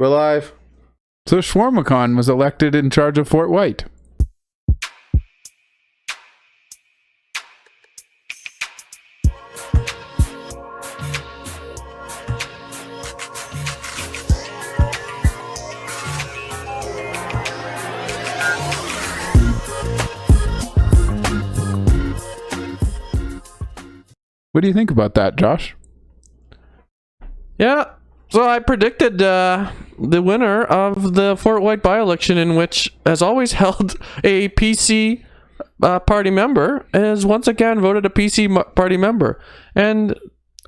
We're live. So Schwarmacon was elected in charge of Fort White. What do you think about that, Josh? Yeah, so I predicted the winner of the Fort White by-election, in which has always held a PC party member, has once again voted a PC party member. And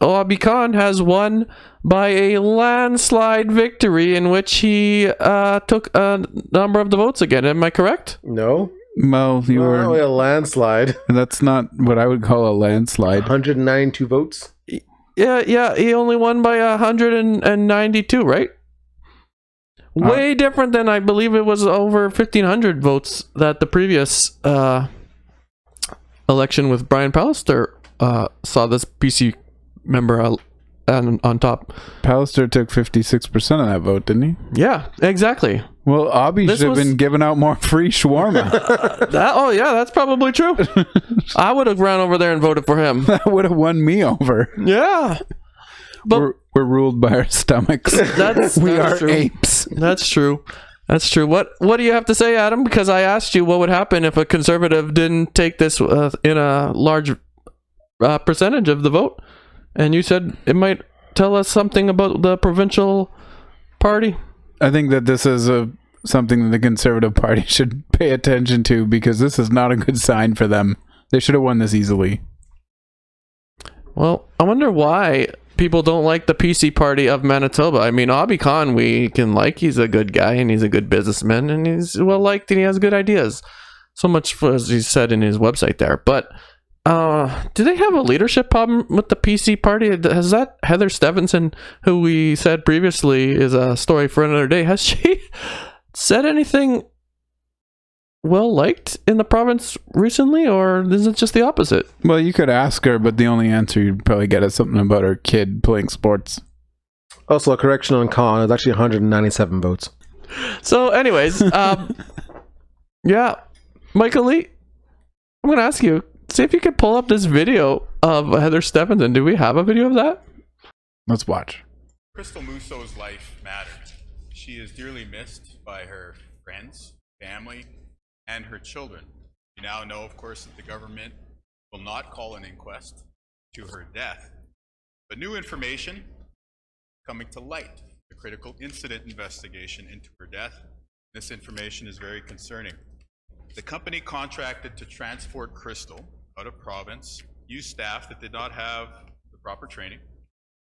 Oabi Khan has won by a landslide victory in which he took a number of the votes again. Am I correct? No. Well, you were... a landslide. That's not what I would call a landslide. 192 votes. Yeah, he only won by 192, right? Way different than, I believe it was over 1,500 votes that the previous election with Brian Pallister saw this PC member on top. Pallister took 56% of that vote, didn't he? Yeah, exactly. Well, Obi should have been giving out more free shawarma. That's probably true. I would have ran over there and voted for him. That would have won me over. Yeah. But we're ruled by our stomachs. We are true. apes. That's true. That's true. What do you have to say, Adam? Because I asked you what would happen if a conservative didn't take this in a large percentage of the vote, and you said it might tell us something about the provincial party. I think that this is something that the Conservative Party should pay attention to, because this is not a good sign for them. They should have won this easily. Well, I wonder why people don't like the PC party of Manitoba. I mean, Obi Khan, we can like. He's a good guy, and he's a good businessman, and he's well liked, and he has good ideas. So much for, as he said in his website there. But do they have a leadership problem with the PC party? Has that Heather Stevenson, who we said previously is a story for another day, has she said anything well liked in the province recently, or is it just the opposite? Well, you could ask her, but the only answer you'd probably get is something about her kid playing sports. Also, a correction on Khan. It's actually 197 votes. So, anyways, yeah, Michael Lee, I'm going to ask you, see if you could pull up this video of Heather Stevenson. Do we have a video of that? Let's watch. Crystal Musso's life mattered. She is dearly missed by her friends, family, and her children. You now know, of course, that the government will not call an inquest to her death. But new information coming to light, the critical incident investigation into her death. This information is very concerning. The company contracted to transport Crystal out of province, used staff that did not have the proper training,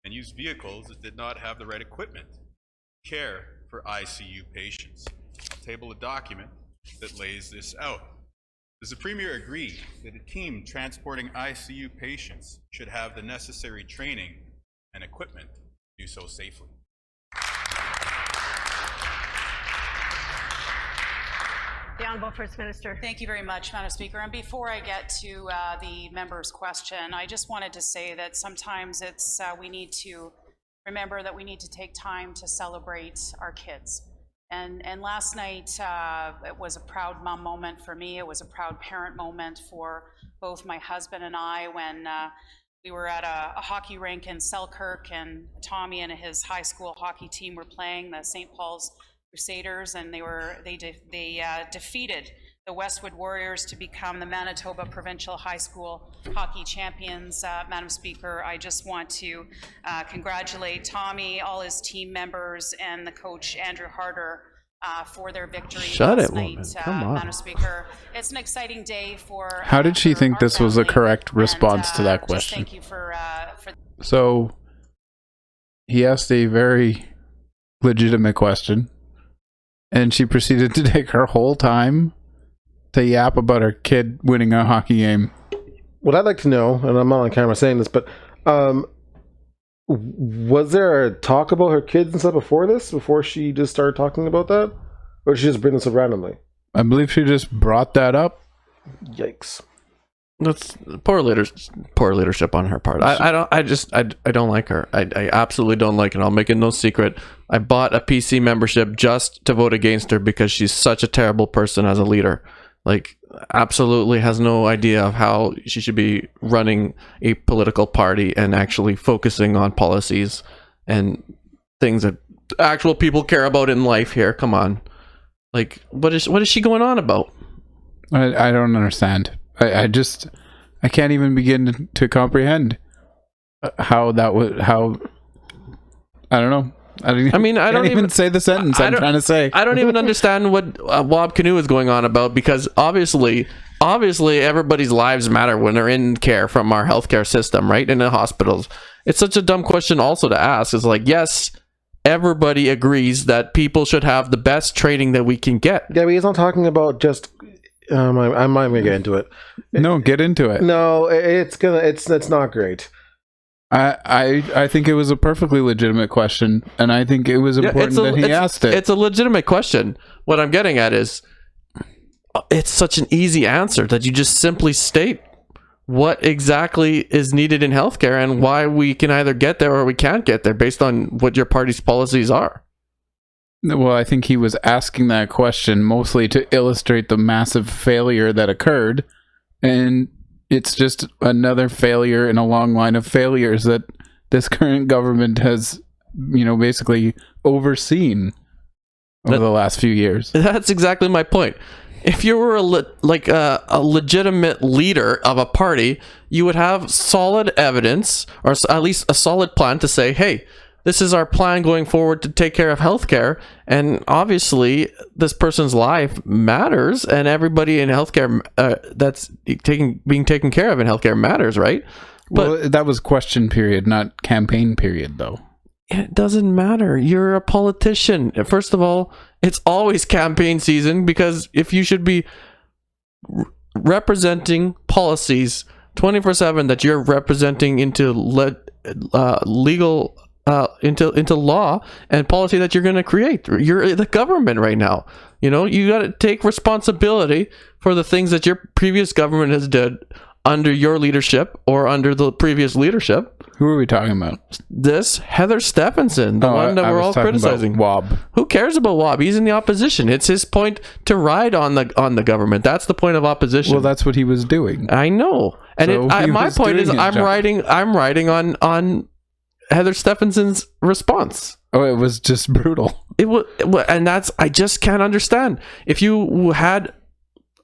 and used vehicles that did not have the right equipment to care for ICU patients. I'll table a document that lays this out. Does the Premier agree that a team transporting ICU patients should have the necessary training and equipment to do so safely? The Honourable First Minister. Thank you very much, Madam Speaker. And before I get to the member's question, I just wanted to say that sometimes it's we need to remember that we need to take time to celebrate our kids. And last night it was a proud mom moment for me. It was a proud parent moment for both my husband and I when we were at a hockey rink in Selkirk, and Tommy and his high school hockey team were playing the St. Paul's Crusaders, and they defeated the Westwood Warriors to become the Manitoba Provincial High School Hockey Champions. Madam Speaker, I just want to congratulate Tommy, all his team members, and the coach Andrew Harder for their victory last night. Madam Speaker, it's an exciting day for. How did she think this was a correct response to that question? Thank you for. So he asked a very legitimate question, and she proceeded to take her whole time to yap about her kid winning a hockey game. What I'd like to know, and I'm not on camera saying this, but was there a talk about her kids and stuff before she just started talking about that? Or did she just bring this up randomly? I believe she just brought that up. Yikes. That's poor leadership on her part. I don't like her. I absolutely don't like it. I'll make it no secret. I bought a PC membership just to vote against her because she's such a terrible person as a leader. Like, absolutely has no idea of how she should be running a political party and actually focusing on policies and things that actual people care about in life here. Come on. Like, what is she going on about? I don't understand. I can't even begin to comprehend how that would, how, I don't know. I don't even say the sentence I'm trying to say. I don't even understand what Wob Canoe is going on about, because obviously everybody's lives matter when they're in care from our healthcare system, right? In the hospitals. It's such a dumb question also to ask. It's like, yes, everybody agrees that people should have the best training that we can get. Yeah, but he's not talking about just. I'm not even gonna get into it. No, get into it. No, it's not great. I think it was a perfectly legitimate question, and I think it was important that he asked it. It's a legitimate question. What I'm getting at is, it's such an easy answer that you just simply state what exactly is needed in healthcare and why we can either get there or we can't get there based on what your party's policies are. Well, I think he was asking that question mostly to illustrate the massive failure that occurred, and it's just another failure in a long line of failures that this current government has, basically overseen over the last few years. That's exactly my point. If you were a legitimate leader of a party, you would have solid evidence, or at least a solid plan to say, hey, this is our plan going forward to take care of healthcare, and obviously this person's life matters, and everybody in healthcare that's being taken care of in healthcare matters, right? But well, that was question period, not campaign period, though. It doesn't matter. You're a politician. First of all, it's always campaign season, because if you should be representing policies 24/7 that you're representing into legal. Into law and policy that you're going to create. You're the government right now. You got to take responsibility for the things that your previous government has did under your leadership or under the previous leadership. Who are we talking about? This Heather Stephenson, the one that we're all criticizing. Wob. Who cares about Wob? He's in the opposition. It's his point to ride on the government. That's the point of opposition. Well, that's what he was doing. I know, and So my point is, I'm riding on Heather Stephenson's response. Oh, it was just brutal. It was, and I just can't understand. If you had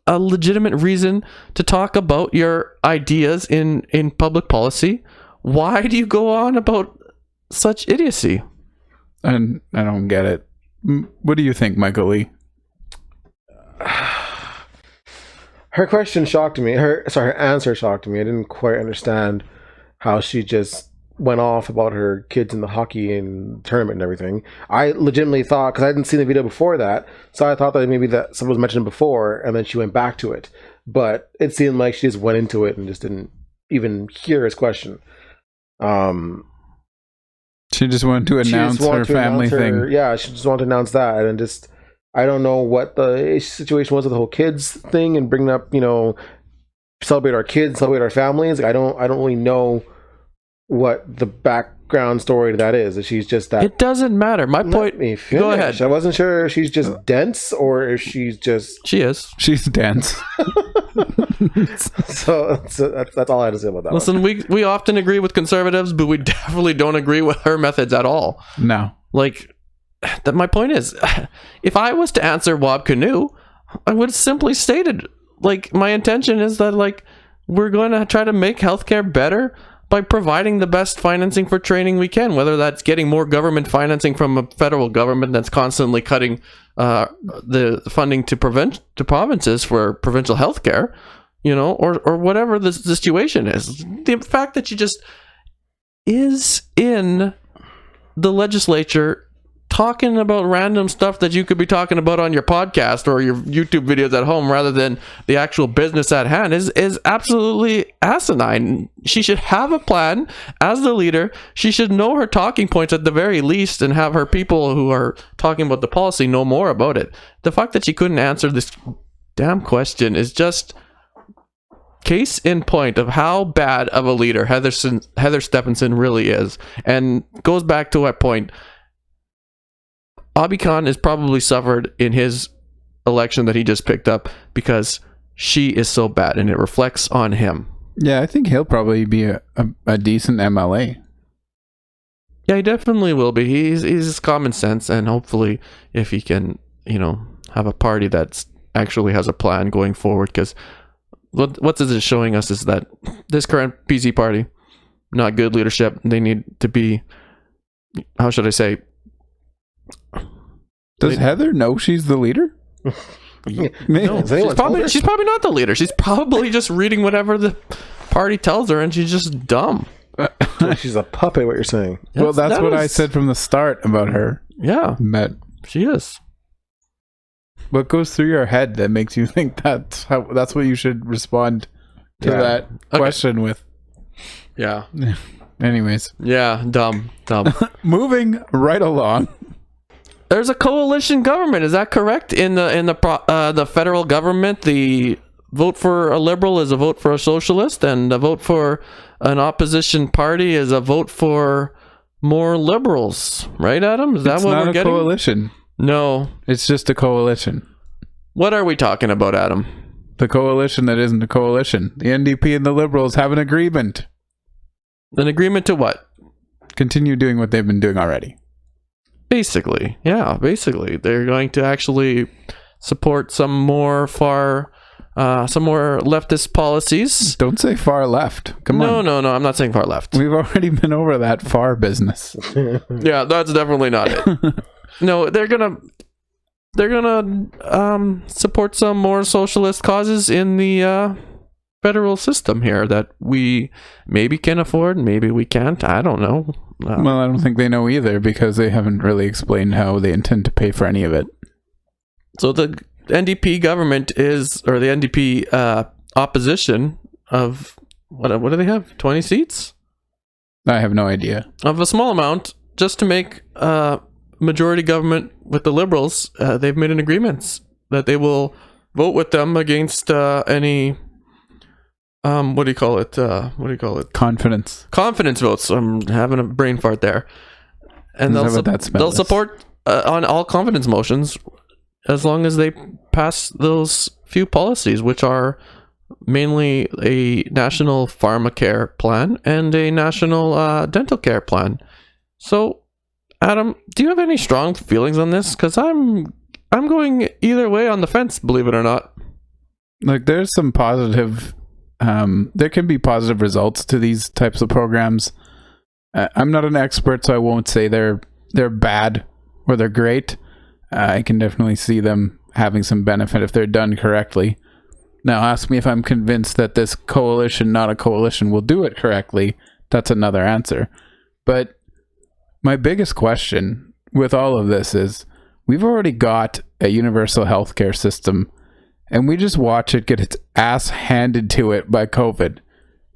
a legitimate reason to talk about your ideas in public policy, why do you go on about such idiocy? And I don't get it. What do you think, Michael Lee? Her question shocked me. Her answer shocked me. I didn't quite understand how she just went off about her kids in the hockey and tournament and everything. I legitimately thought, because I hadn't seen the video before that, so I thought that maybe that something was mentioned before and then she went back to it. But it seemed like she just went into it and just didn't even hear his question. She just wanted to announce her family thing. Yeah, she just wanted to announce that, and just I don't know what the situation was with the whole kids thing and bringing up, celebrate our kids, celebrate our families. I don't really know what the background story to that is. She's just that. It doesn't matter. My point. Go ahead. I wasn't sure if she's just dense or if she's just. She is. She's dense. so that's all I had to say about that. Listen, we often agree with conservatives, but we definitely don't agree with her methods at all. No. Like, that. My point is, if I was to answer Wob Canoe, I would simply stated, like, my intention is that, like, we're going to try to make healthcare better by providing the best financing for training we can, whether that's getting more government financing from a federal government that's constantly cutting the funding to provinces for provincial healthcare, or whatever the situation is. The fact that you just is in the legislature talking about random stuff that you could be talking about on your podcast or your YouTube videos at home rather than the actual business at hand is absolutely asinine. She should have a plan as the leader. She should know her talking points at the very least and have her people who are talking about the policy know more about it. The fact that she couldn't answer this damn question is just case in point of how bad of a leader Heather Stephenson really is, and goes back to what point Abi Khan has probably suffered in his election that he just picked up because she is so bad, and it reflects on him. Yeah, I think he'll probably be a decent MLA. Yeah, he definitely will be. He's common sense, and hopefully, if he can, have a party that's actually has a plan going forward, because what this is showing us is that this current PC party, not good leadership. They need to be, how should I say? Does Heather know she's the leader? No, she's probably not the leader. She's probably just reading whatever the party tells her, and she's just dumb. She's a puppet, what you're saying. Well, that's what I said from the start about her. Yeah, but she is. What goes through your head that makes you think that's what you should respond to that question with? Yeah. Anyways. Yeah, dumb. Moving right along. There's a coalition government. Is that correct? In the federal government, the vote for a liberal is a vote for a socialist, and a vote for an opposition party is a vote for more liberals. Right, Adam? Is that what we're getting? It's not a coalition. No. It's just a coalition. What are we talking about, Adam? The coalition that isn't a coalition. The NDP and the Liberals have an agreement. An agreement to what? Continue doing what they've been doing already. Basically. They're going to actually support some more leftist policies. Don't say far left. Come on. No, I'm not saying far left. We've already been over that far business. Yeah, that's definitely not it. No, they're gonna support some more socialist causes in the federal system here that we maybe can afford, maybe we can't. I don't know. Well, I don't think they know either, because they haven't really explained how they intend to pay for any of it. So the NDP government or the NDP opposition of what do they have? 20 seats? I have no idea. Of a small amount, just to make majority government with the Liberals. They've made an agreement that they will vote with them against any what do you call it? Confidence votes. I'm having a brain fart there. And they'll support on all confidence motions as long as they pass those few policies, which are mainly a national pharmacare plan and a national dental care plan. So, Adam, do you have any strong feelings on this? Because I'm going either way on the fence, believe it or not. Like, there's some positive. There can be positive results to these types of programs. I'm not an expert, so I won't say they're bad or they're great. I can definitely see them having some benefit if they're done correctly. Now, ask me if I'm convinced that this coalition, not a coalition, will do it correctly. That's another answer. But my biggest question with all of this is, we've already got a universal healthcare system, and we just watch it get its ass handed to it by COVID.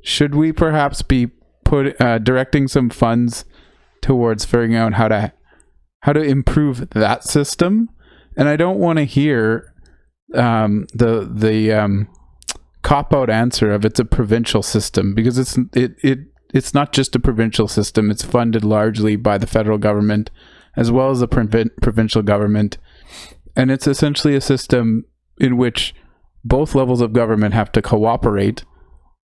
Should we perhaps be directing some funds towards figuring out how to improve that system? And I don't want to hear the cop-out answer of it's a provincial system, because it's not just a provincial system. It's funded largely by the federal government as well as the provincial government, and it's essentially a system in which both levels of government have to cooperate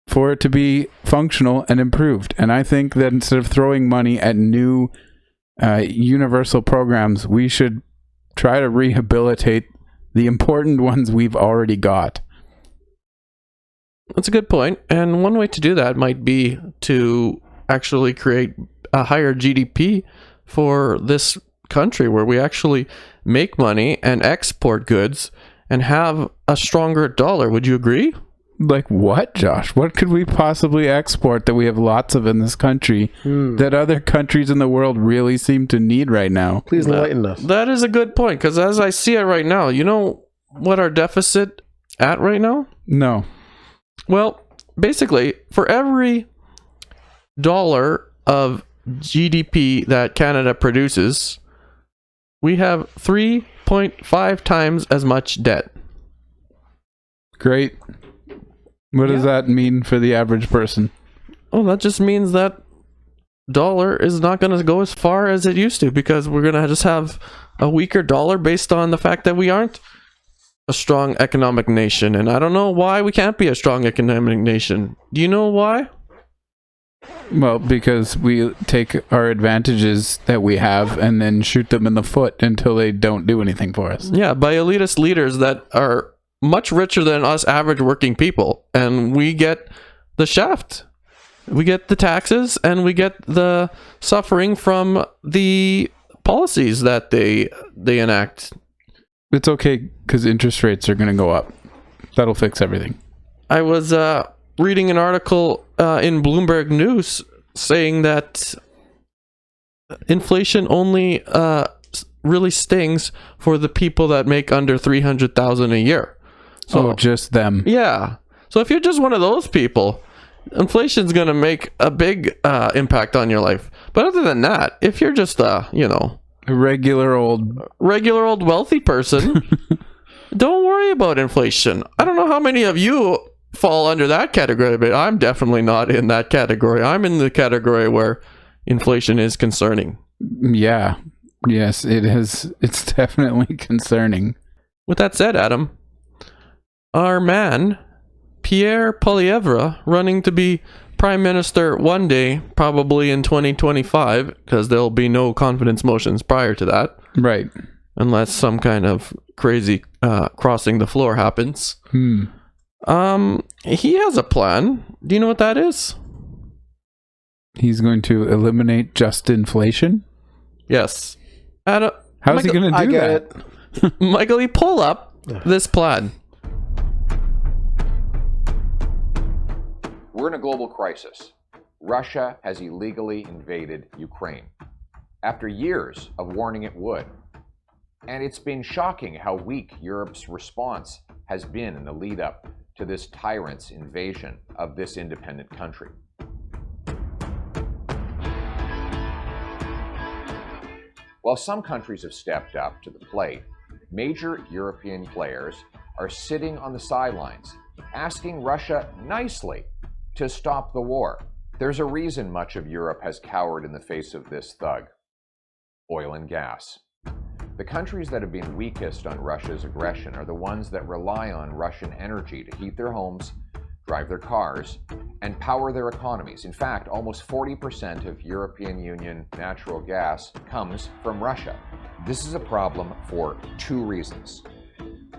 for it to be functional and improved. And I think that instead of throwing money at new universal programs, we should try to rehabilitate the important ones we've already got. That's a good point. And one way to do that might be to actually create a higher GDP for this country, where we actually make money and export goods and have a stronger dollar. Would you agree? Like what, Josh? What could we possibly export that we have lots of in this country that other countries in the world really seem to need right now? Please enlighten us. That is a good point, because as I see it right now, you know what our deficit at right now? No. Well, basically, for every dollar of GDP that Canada produces, we have 3.5 times as much debt. Great. What does that mean for the average person? Oh, that just means that dollar is not going to go as far as it used to, because we're going to just have a weaker dollar based on the fact that we aren't a strong economic nation. And I don't know why we can't be a strong economic nation. Do you know why? Well, because we take our advantages that we have and then shoot them in the foot until they don't do anything for us. Yeah, by elitist leaders that are much richer than us average working people. And we get the shaft. We get the taxes, and we get the suffering from the policies that they enact. It's okay, because interest rates are going to go up. That'll fix everything. I was reading an article in Bloomberg News saying that inflation only really stings for the people that make under $300,000 a year. So just them. Yeah. So if you're just one of those people, inflation's going to make a big impact on your life. But other than that, if you're just a regular old wealthy person, don't worry about inflation. I don't know how many of you fall under that category, but I'm definitely not in that category. I'm in the category where inflation is concerning. Yeah. Yes, it is. It's definitely concerning. With that said, Adam, our man Pierre Poilievre, running to be prime minister one day, probably in 2025, because there'll be no confidence motions prior to that. Right. Unless some kind of crazy crossing the floor happens. He has a plan. Do you know what that is? He's going to eliminate just inflation? Yes. How's he going to do that? Michael, you pull up this plan. We're in a global crisis. Russia has illegally invaded Ukraine, after years of warning it would. And it's been shocking how weak Europe's response has been in the lead up to this tyrant's invasion of this independent country. While some countries have stepped up to the plate, major European players are sitting on the sidelines, asking Russia nicely to stop the war. There's a reason much of Europe has cowered in the face of this thug: oil and gas. The countries that have been weakest on Russia's aggression are the ones that rely on Russian energy to heat their homes, drive their cars, and power their economies. In fact, almost 40% of European Union natural gas comes from Russia. This is a problem for two reasons.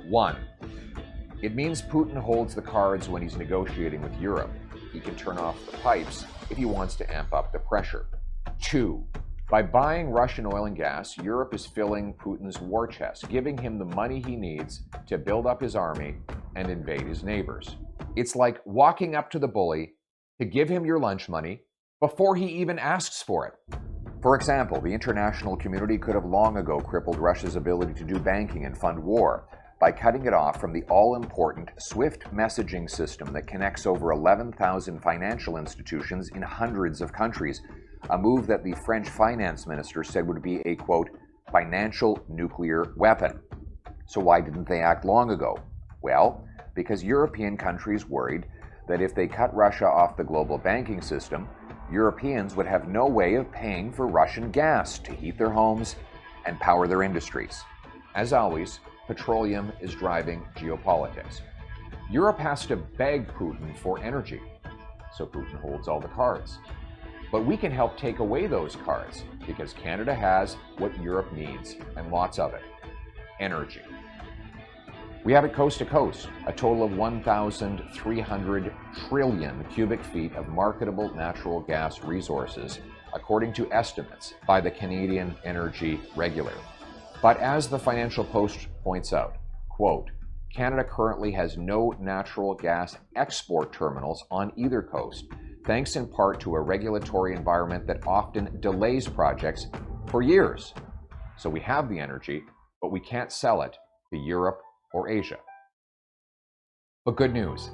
One, it means Putin holds the cards when he's negotiating with Europe. He can turn off the pipes if he wants to amp up the pressure. Two, by buying Russian oil and gas, Europe is filling Putin's war chest, giving him the money he needs to build up his army and invade his neighbors. It's like walking up to the bully to give him your lunch money before he even asks for it. For example, the international community could have long ago crippled Russia's ability to do banking and fund war by cutting it off from the all-important SWIFT messaging system that connects over 11,000 financial institutions in hundreds of countries, a move that the French finance minister said would be a, quote, financial nuclear weapon. So why didn't they act long ago? Well, because European countries worried that if they cut Russia off the global banking system, Europeans would have no way of paying for Russian gas to heat their homes and power their industries. As always, petroleum is driving geopolitics. Europe has to beg Putin for energy, so Putin holds all the cards. But we can help take away those cards, because Canada has what Europe needs, and lots of it: energy. We have it coast to coast, a total of 1,300 trillion cubic feet of marketable natural gas resources, according to estimates by the Canadian Energy Regulator. But as the Financial Post points out, quote, Canada currently has no natural gas export terminals on either coast, thanks in part to a regulatory environment that often delays projects for years. So we have the energy, but we can't sell it to Europe or Asia. But good news,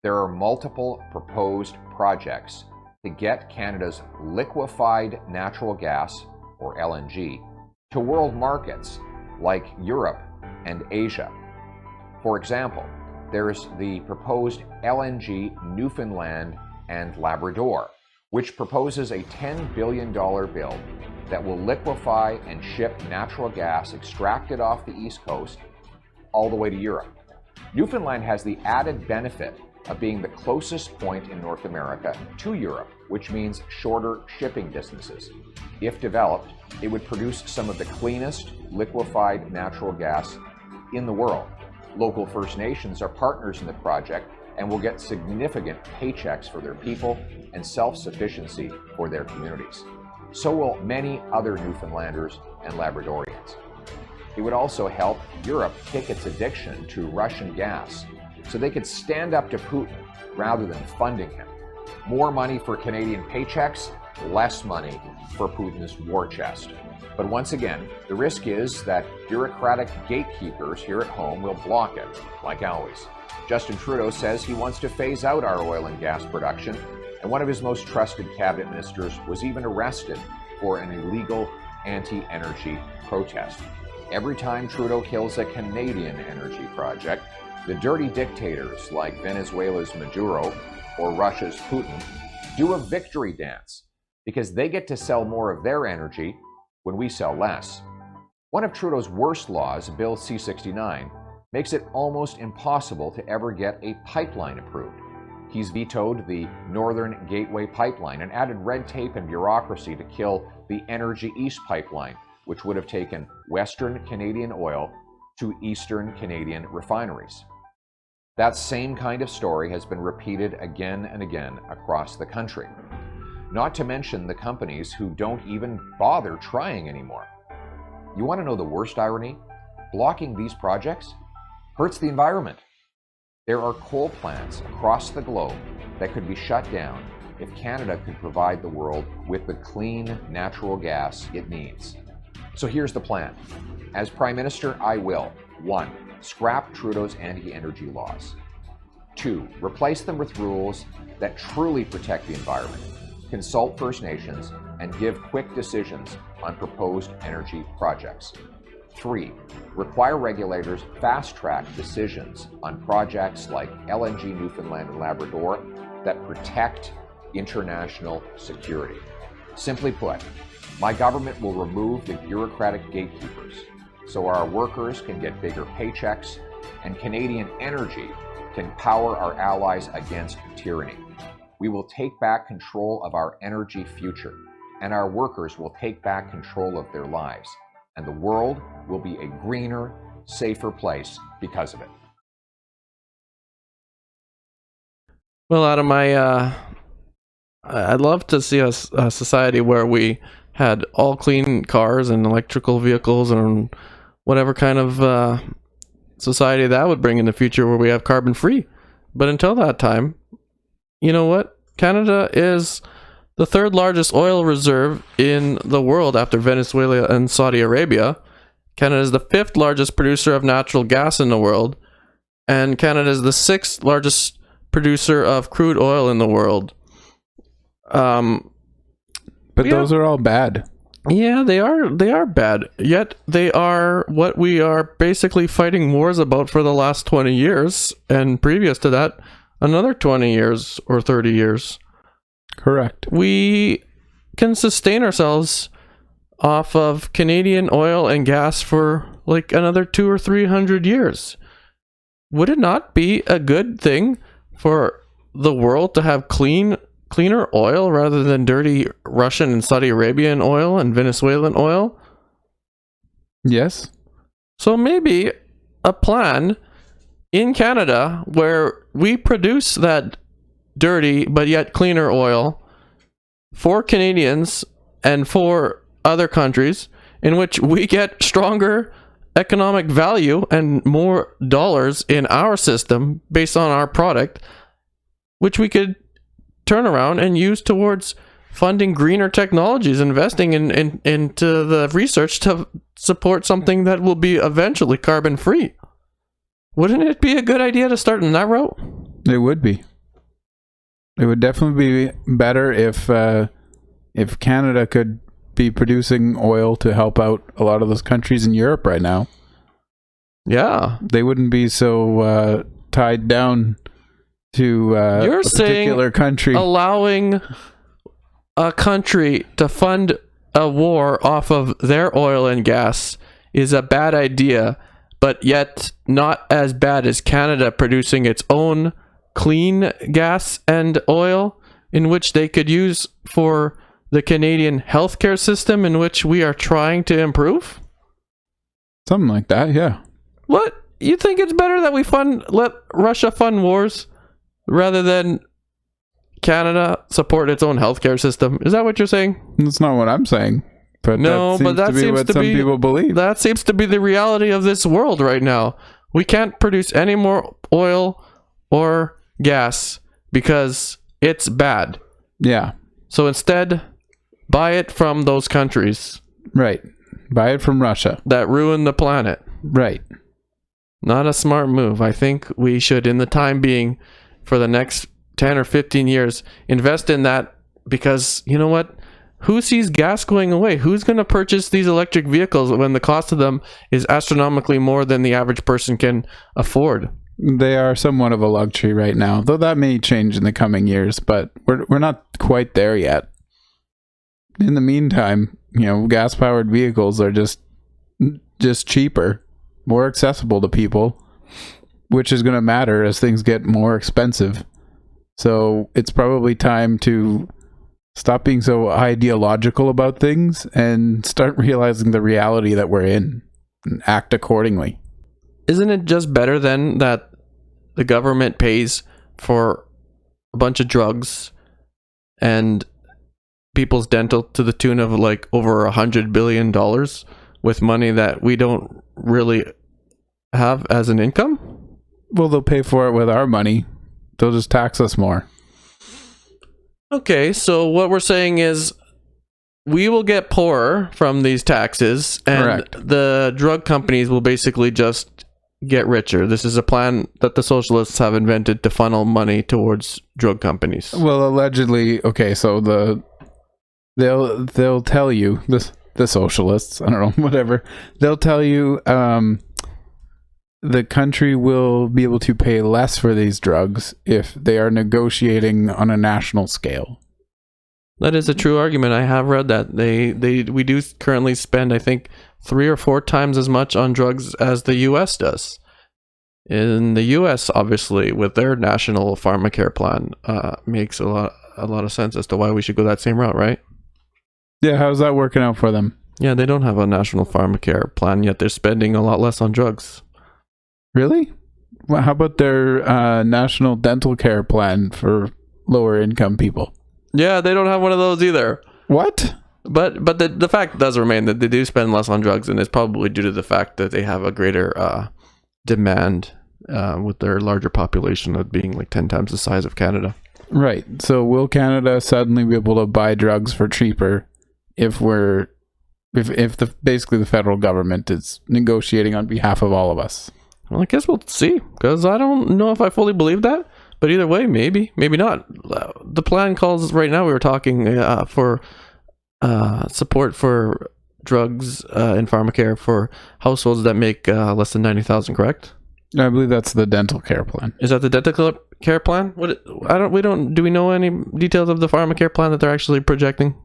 there are multiple proposed projects to get Canada's liquefied natural gas, or LNG, to world markets like Europe and Asia. For example, there's the proposed LNG Newfoundland and Labrador, which proposes a $10 billion bill that will liquefy and ship natural gas extracted off the East Coast all the way to Europe. Newfoundland has the added benefit of being the closest point in North America to Europe, which means shorter shipping distances. If developed, it would produce some of the cleanest liquefied natural gas in the world. Local First Nations are partners in the project and will get significant paychecks for their people and self-sufficiency for their communities. So will many other Newfoundlanders and Labradorians. It would also help Europe kick its addiction to Russian gas so they could stand up to Putin rather than funding him. More money for Canadian paychecks, less money for Putin's war chest. But once again, the risk is that bureaucratic gatekeepers here at home will block it, like always. Justin Trudeau says he wants to phase out our oil and gas production, and one of his most trusted cabinet ministers was even arrested for an illegal anti-energy protest. Every time Trudeau kills a Canadian energy project, the dirty dictators like Venezuela's Maduro or Russia's Putin do a victory dance because they get to sell more of their energy when we sell less. One of Trudeau's worst laws, Bill C-69, makes it almost impossible to ever get a pipeline approved. He's vetoed the Northern Gateway Pipeline and added red tape and bureaucracy to kill the Energy East Pipeline, which would have taken Western Canadian oil to Eastern Canadian refineries. That same kind of story has been repeated again and again across the country. Not to mention the companies who don't even bother trying anymore. You want to know the worst irony? Blocking these projects hurts the environment. There are coal plants across the globe that could be shut down if Canada could provide the world with the clean natural gas it needs. So here's the plan. As Prime Minister, I will 1. Scrap Trudeau's anti-energy laws. 2. Replace them with rules that truly protect the environment, consult First Nations, and give quick decisions on proposed energy projects. 3. Require regulators fast-track decisions on projects like LNG Newfoundland and Labrador that protect international security. Simply put, my government will remove the bureaucratic gatekeepers so our workers can get bigger paychecks and Canadian energy can power our allies against tyranny. We will take back control of our energy future, and our workers will take back control of their lives, and the world will be a greener, safer place because of it. Well, Adam, I'd love to see a society where we had all clean cars and electrical vehicles and whatever kind of society that would bring in the future where we have carbon free. But until that time, you know what? Canada is the third largest oil reserve in the world after Venezuela and Saudi Arabia. Canada is the fifth largest producer of natural gas in the world. And Canada is the sixth largest producer of crude oil in the world. But those are all bad. Yeah, they are bad. Yet they are what we are basically fighting wars about for the last 20 years. And previous to that, another 20 years or 30 years. Correct. We can sustain ourselves off of Canadian oil and gas for like another 200 or 300 years. Would it not be a good thing for the world to have cleaner oil rather than dirty Russian and Saudi Arabian oil and Venezuelan oil? Yes. So maybe a plan in Canada where we produce that dirty but yet cleaner oil for Canadians and for other countries, in which we get stronger economic value and more dollars in our system based on our product, which we could turn around and use towards funding greener technologies, investing into the research to support something that will be eventually carbon free. Wouldn't it be a good idea to start in that route? It would be. It would definitely be better if Canada could be producing oil to help out a lot of those countries in Europe right now. Yeah. They wouldn't be so tied down to You're a particular saying country. allowing a country to fund a war off of their oil and gas is a bad idea, but yet not as bad as Canada producing its own clean gas and oil, in which they could use for the Canadian healthcare system, in which we are trying to improve? Something like that, yeah. What? You think it's better that we let Russia fund wars rather than Canada support its own healthcare system? Is that what you're saying? That's not what I'm saying. But No, but that to be seems what to some be people believe. That seems to be the reality of this world right now. We can't produce any more oil or gas because it's bad. Yeah, So instead, buy it from those countries right. Buy it from Russia. that ruin the planet. Right. Not a smart move. I think we should, in the time being, for the next 10 or 15 years, invest in that, because you know what? Who sees gas going away? Who's going to purchase these electric vehicles when the cost of them is astronomically more than the average person can afford? They are somewhat of a luxury right now, though that may change in the coming years, but we're not quite there yet. In the meantime, gas-powered vehicles are just cheaper, more accessible to people, which is going to matter as things get more expensive. So it's probably time to stop being so ideological about things and start realizing the reality that we're in and act accordingly. Isn't it just better then that the government pays for a bunch of drugs and people's dental to the tune of like over $100 billion with money that we don't really have as an income? Well, they'll pay for it with our money. They'll just tax us more. Okay, so what we're saying is we will get poorer from these taxes, and Correct. the drug companies will basically just get richer. This is a plan that the socialists have invented to funnel money towards drug companies. Well, allegedly, okay, so they'll tell you, the socialists, I don't know, whatever, they'll tell you the country will be able to pay less for these drugs if they are negotiating on a national scale. That is a true argument. I have read that we do currently spend, I think, 3 or 4 times as much on drugs as the U.S. does. In the U.S., obviously, with their national pharmacare plan, makes a lot of sense as to why we should go that same route, right? Yeah, how's that working out for them? Yeah, they don't have a national pharmacare plan, yet they're spending a lot less on drugs. Really? Well, how about their national dental care plan for lower income people? Yeah, they don't have one of those either. What? But the fact does remain that they do spend less on drugs, and it's probably due to the fact that they have a greater demand with their larger population of being like 10 times the size of Canada. Right. So will Canada suddenly be able to buy drugs for cheaper if basically the federal government is negotiating on behalf of all of us? Well, I guess we'll see, because I don't know if I fully believe that. But either way, maybe not. The plan calls right now. We were talking for support for drugs and pharmacare for households that make less than 90,000. Correct? I believe that's the dental care plan. Is that the dental care plan? Do we know any details of the pharmacare plan that they're actually projecting?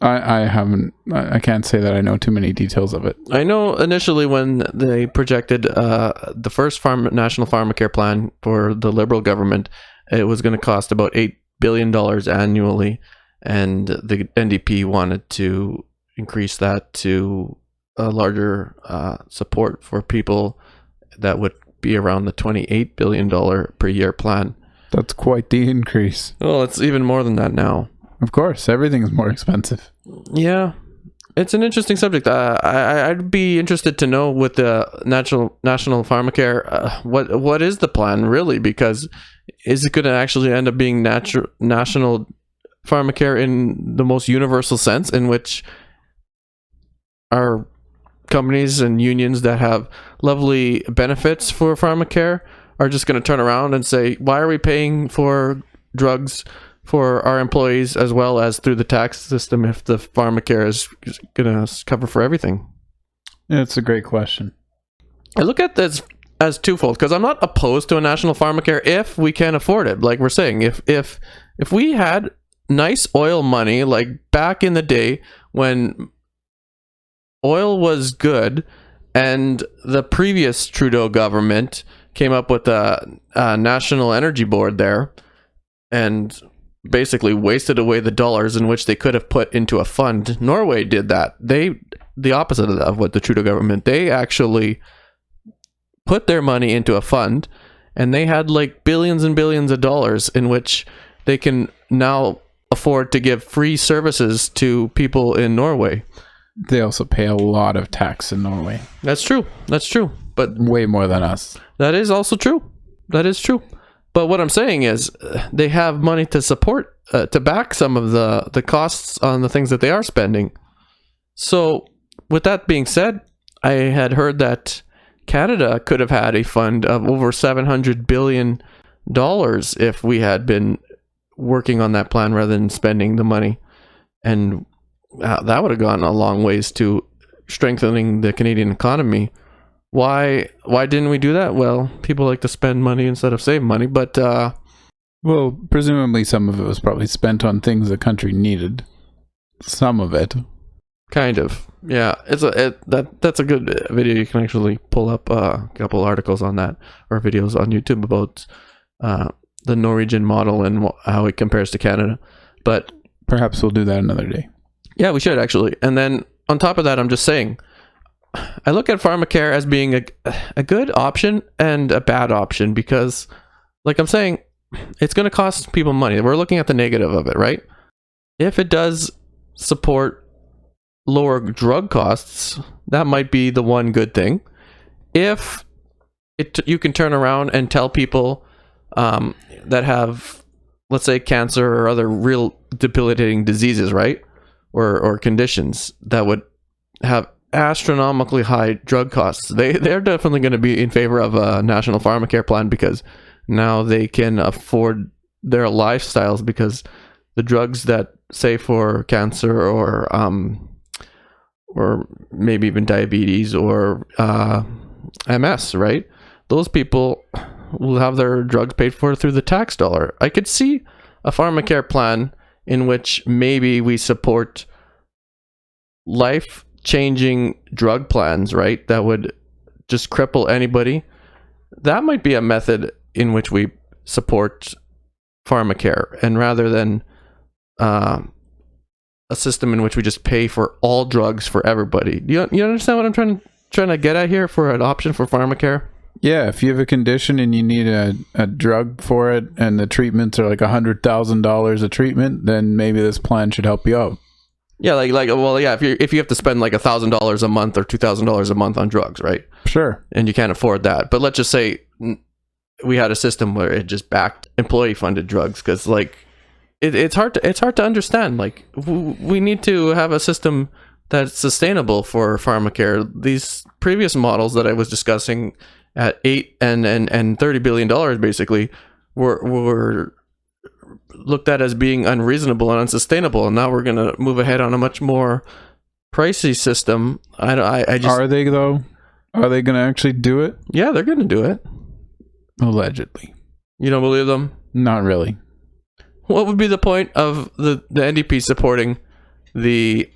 I haven't. I can't say that I know too many details of it. I know initially when they projected the first national pharmacare plan for the Liberal government, it was going to cost about $8 billion annually, and the NDP wanted to increase that to a larger support for people that would be around the $28 billion per year plan. That's quite the increase. Well, it's even more than that now. Of course, everything's more expensive. Yeah, it's an interesting subject. I'd be interested to know with the national pharmacare, what is the plan really? Because is it going to actually end up being national pharmacare in the most universal sense, in which our companies and unions that have lovely benefits for pharmacare are just going to turn around and say, why are we paying for drugs for our employees as well as through the tax system if the pharmacare is going to cover for everything? Yeah, it's a great question. I look at this as twofold, because I'm not opposed to a national pharmacare if we can afford it. Like we're saying, if we had nice oil money, like back in the day when oil was good, and the previous Trudeau government came up with a national energy board there, and basically wasted away the dollars in which they could have put into a fund. Norway did that. The opposite of what the Trudeau government. They actually put their money into a fund, and they had like billions and billions of dollars in which they can now afford to give free services to people in Norway. They also pay a lot of tax in Norway. That's true. But Way more than us. that is also true. That is true. But what I'm saying is they have money to support, to back some of the costs on the things that they are spending. So with that being said, I had heard that Canada could have had a fund of over $700 billion if we had been working on that plan rather than spending the money. And that would have gone a long ways to strengthening the Canadian economy. Why didn't we do that? Well, people like to spend money instead of save money, but Well, presumably some of it was probably spent on things the country needed. Some of it. kind of. Yeah, that's a good video. You can actually pull up a couple articles on that or videos on YouTube about the Norwegian model and how it compares to Canada. But Perhaps we'll do that another day. yeah, we should actually. And then on top of that, I'm just saying, I look at pharmacare as being a good option and a bad option because, like I'm saying, it's going to cost people money. We're looking at the negative of it, right? If it does support lower drug costs, that might be the one good thing. If you can turn around and tell people that have, let's say, cancer or other real debilitating diseases, right? Or conditions that would have astronomically high drug costs, they're definitely going to be in favor of a national pharmacare plan because now they can afford their lifestyles, because the drugs that, say, for cancer or maybe even diabetes or MS, right? Those people will have their drugs paid for through the tax dollar. I could see a pharmacare plan in which maybe we support life-changing drug plans, right? That would just cripple anybody. That might be a method in which we support pharmacare, and rather than a system in which we just pay for all drugs for everybody. You understand what I'm trying to get at here for an option for pharmacare? Yeah, if you have a condition and you need a drug for it and the treatments are like $100,000 a treatment, then maybe this plan should help you out. Yeah, well, yeah, if you have to spend like $1,000 a month or $2,000 a month on drugs, right? Sure. And you can't afford that. But let's just say we had a system where it just backed employee funded drugs, because like it's hard to understand. Like we need to have a system that's sustainable for pharmacare. These previous models that I was discussing at $8 and $30 billion basically were looked at as being unreasonable and unsustainable, and now we're gonna move ahead on a much more pricey system. I just, are they though? Are they gonna actually do it? Yeah, they're gonna do it. Allegedly. You don't believe them? Not really. What would be the point of the NDP supporting the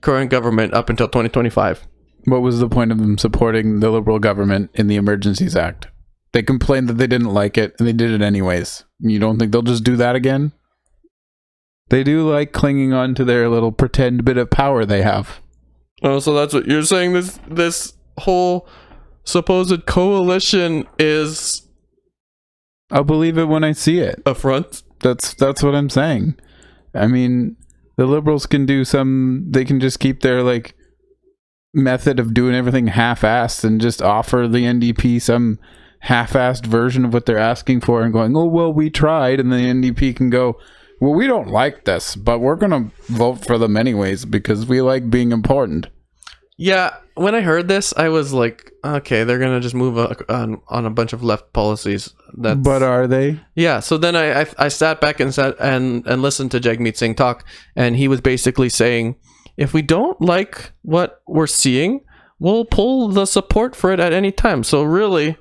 current government up until 2025? What was the point of them supporting the Liberal government in the Emergencies Act? They complained that they didn't like it, and they did it anyways. You don't think they'll just do that again? They do like clinging on to their little pretend bit of power they have. Oh, so that's what you're saying? This whole supposed coalition is... I'll believe it when I see it. A front? That's what I'm saying. I mean, the Liberals can do they can just keep their like method of doing everything half-assed and just offer the NDP some half-assed version of what they're asking for and going, oh, well, we tried. And the NDP can go, well, we don't like this, but we're going to vote for them anyways because we like being important. Yeah, when I heard this, I was like, okay, they're going to just move on a bunch of left policies. But are they? Yeah, so then I sat back and listened to Jagmeet Singh talk, and he was basically saying, if we don't like what we're seeing, will pull the support for it at any time. So really,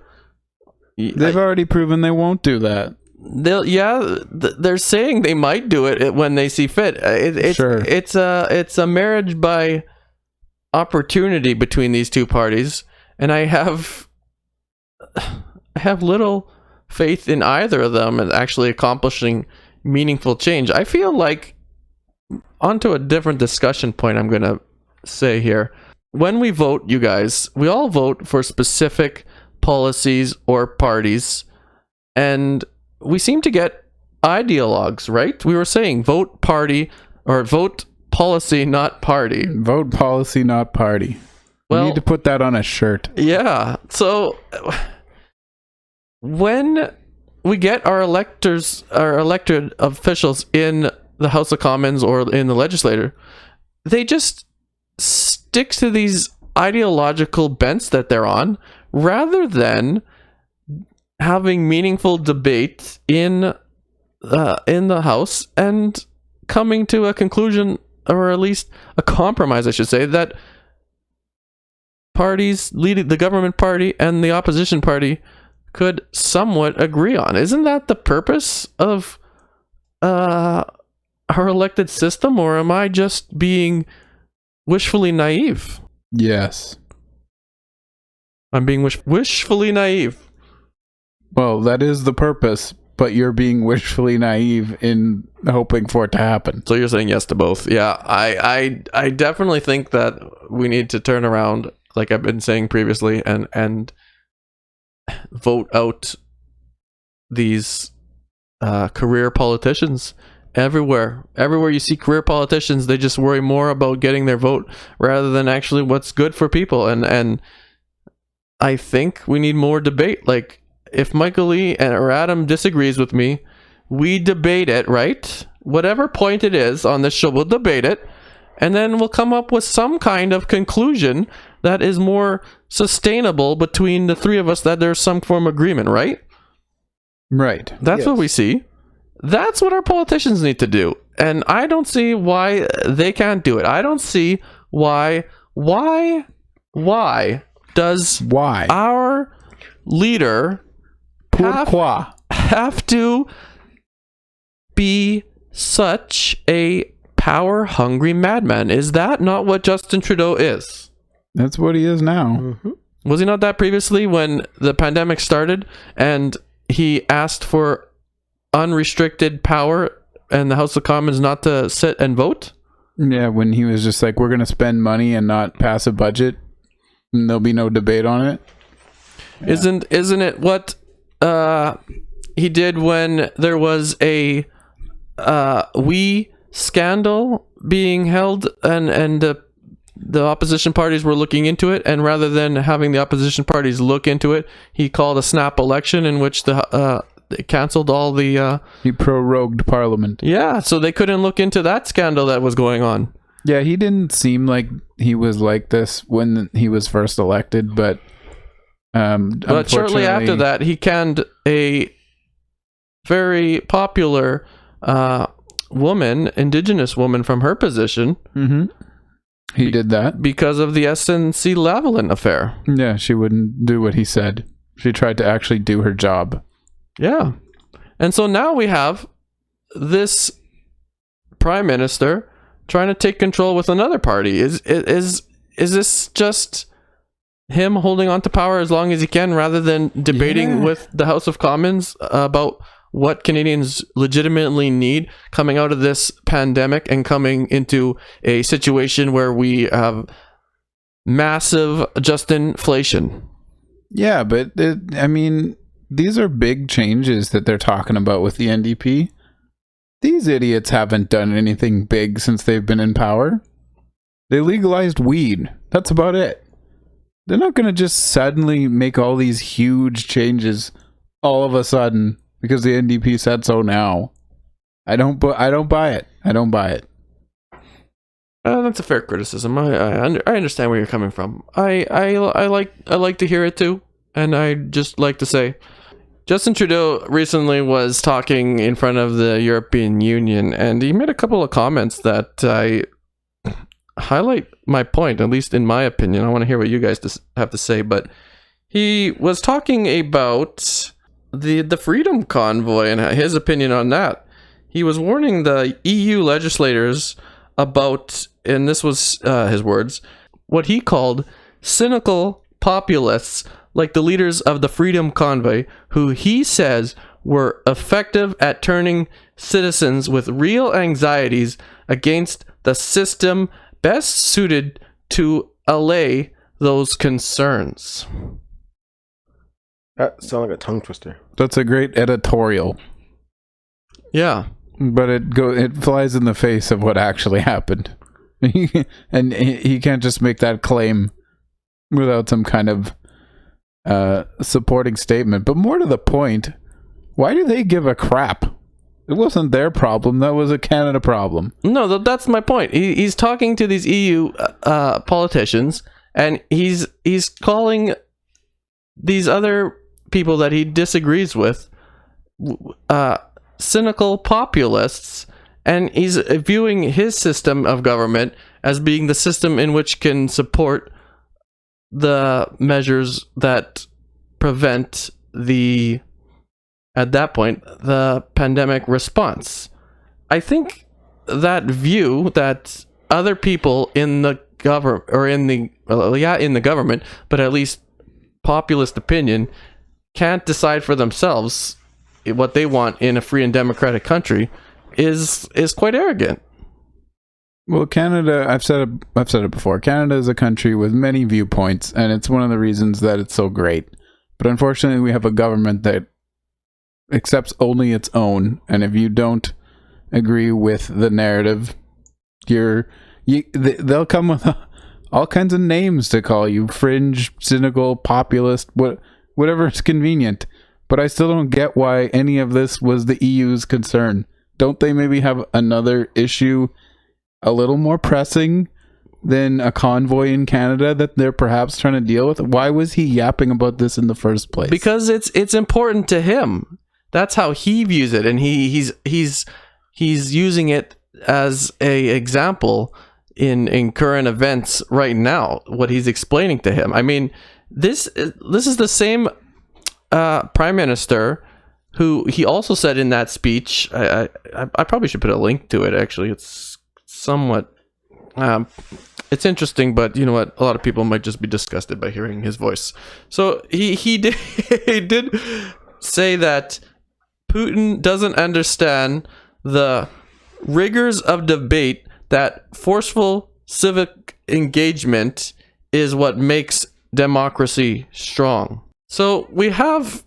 They've already proven they won't do that. they're saying they might do it when they see fit. Sure. It's a marriage by opportunity between these two parties, and I have little faith in either of them as actually accomplishing meaningful change. I feel like, onto a different discussion point I'm gonna say here, when we vote, you guys, we all vote for specific policies or parties, and we seem to get ideologues, right? We were saying vote party or vote policy, not party. Vote policy, not party. Well, We need to put that on a shirt. yeah. So when we get our elected officials in the House of Commons or in the legislature, they just stick to these ideological bents that they're on, rather than having meaningful debate in the House and coming to a conclusion, or at least a compromise, I should say, that parties leading the government party and the opposition party could somewhat agree on. Isn't that the purpose of our elected system, or am I just being wishfully naive? Yes. I'm being wishfully naive. Well, that is the purpose, but you're being wishfully naive in hoping for it to happen. So you're saying yes to both. Yeah, I definitely think that we need to turn around, like I've been saying previously, and vote out these career politicians everywhere. Everywhere you see career politicians, they just worry more about getting their vote rather than actually what's good for people. And I think we need more debate. Like, if Michael Lee or Adam disagrees with me, we debate it, right? Whatever point it is on this show, we'll debate it, and then we'll come up with some kind of conclusion that is more sustainable between the three of us, that there's some form of agreement, right? Right. That's what we see. That's what our politicians need to do. And I don't see why they can't do it. I don't see why does our leader have to be such a power-hungry madman? Is that not what Justin Trudeau is? That's what he is now. Mm-hmm. Was he not that previously when the pandemic started and he asked for unrestricted power and the House of Commons not to sit and vote? Yeah, when he was just like, we're going to spend money and not pass a budget, and there'll be no debate on it. Yeah. Isn't it what he did when there was a we scandal being held, and the opposition parties were looking into it, and rather than having the opposition parties look into it, he called a snap election in which they canceled all the he prorogued Parliament. Yeah, so they couldn't look into that scandal that was going on. Yeah, he didn't seem like he was like this when he was first elected, but shortly after that, he canned a very popular Indigenous woman, from her position. Mm-hmm. He did that because of the SNC Lavalin affair. Yeah, she wouldn't do what he said. She tried to actually do her job. Yeah. And so now we have this prime minister trying to take control with another party. Is this just him holding on to power as long as he can, rather than debating with the House of Commons about what Canadians legitimately need coming out of this pandemic and coming into a situation where we have massive just inflation? Yeah, but these are big changes that they're talking about with the NDP. These idiots haven't done anything big since they've been in power. They legalized weed. That's about it. They're not going to just suddenly make all these huge changes all of a sudden because the NDP said so now. I don't buy it. I don't buy it. That's a fair criticism. I understand where you're coming from. I like to hear it too, and I just like to say, Justin Trudeau recently was talking in front of the European Union, and he made a couple of comments that highlight my point, at least in my opinion. I want to hear what you guys have to say, but he was talking about the Freedom Convoy and his opinion on that. He was warning the EU legislators about, and this was his words, what he called cynical populists like the leaders of the Freedom Convoy, who he says were effective at turning citizens with real anxieties against the system best suited to allay those concerns. That sounds like a tongue twister. That's a great editorial, Yeah. but it flies in the face of what actually happened. And he can't just make that claim without some kind of supporting statement. But more to the point, why do they give a crap? It wasn't their problem. That was a Canada problem. No, that's my point. He's talking to these EU politicians, and he's calling these other people that he disagrees with cynical populists, and he's viewing his system of government as being the system in which can support the measures that prevent at that point, the pandemic response. I think that view that other people in the government, or in the government, but at least populist opinion, can't decide for themselves what they want in a free and democratic country is quite arrogant. Well, Canada, I've said it before. Canada is a country with many viewpoints, and it's one of the reasons that it's so great. But unfortunately, we have a government that accepts only its own, and if you don't agree with the narrative, they'll come with all kinds of names to call you: fringe, cynical, populist, whatever is convenient. But I still don't get why any of this was the EU's concern. Don't they maybe have another issue a little more pressing than a convoy in Canada that they're perhaps trying to deal with? Why was he yapping about this in the first place? Because it's important to him. That's how he views it, and he's using it as a example in current events right now. What he's explaining to him. I mean, this is the same prime minister who he also said in that speech. I probably should put a link to it. Actually, it's somewhat it's interesting, but you know what? A lot of people might just be disgusted by hearing his voice. So he did he did say that Putin doesn't understand the rigors of debate, that forceful civic engagement is what makes democracy strong. So we have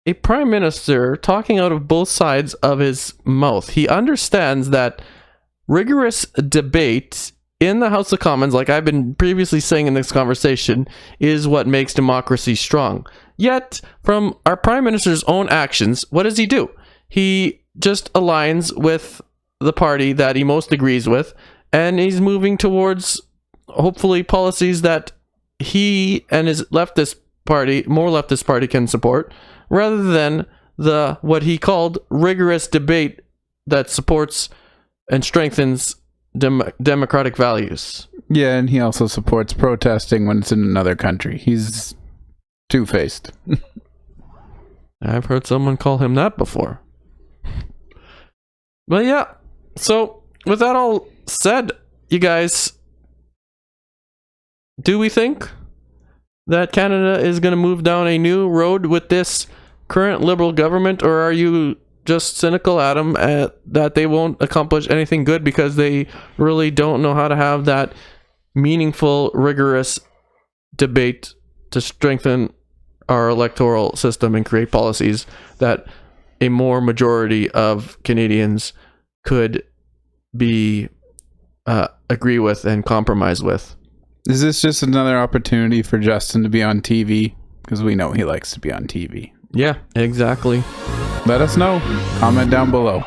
a prime minister talking out of both sides of his mouth. He understands that rigorous debate in the House of Commons, like I've been previously saying in this conversation, is what makes democracy strong. Yet, from our prime minister's own actions, what does he do? He just aligns with the party that he most agrees with, and he's moving towards, hopefully, policies that he and his more leftist party can support, rather than what he called rigorous debate that supports and strengthens democratic values. Yeah, and he also supports protesting when it's in another country. He's two-faced. I've heard someone call him that before. But yeah, so with that all said, you guys, do we think that Canada is going to move down a new road with this current Liberal government, or are you just cynical, Adam, that they won't accomplish anything good because they really don't know how to have that meaningful, rigorous debate to strengthen our electoral system and create policies that a more majority of Canadians could agree with and compromise with? Is this just another opportunity for Justin to be on TV? Because we know he likes to be on TV. Yeah, exactly. Let us know. Comment down below.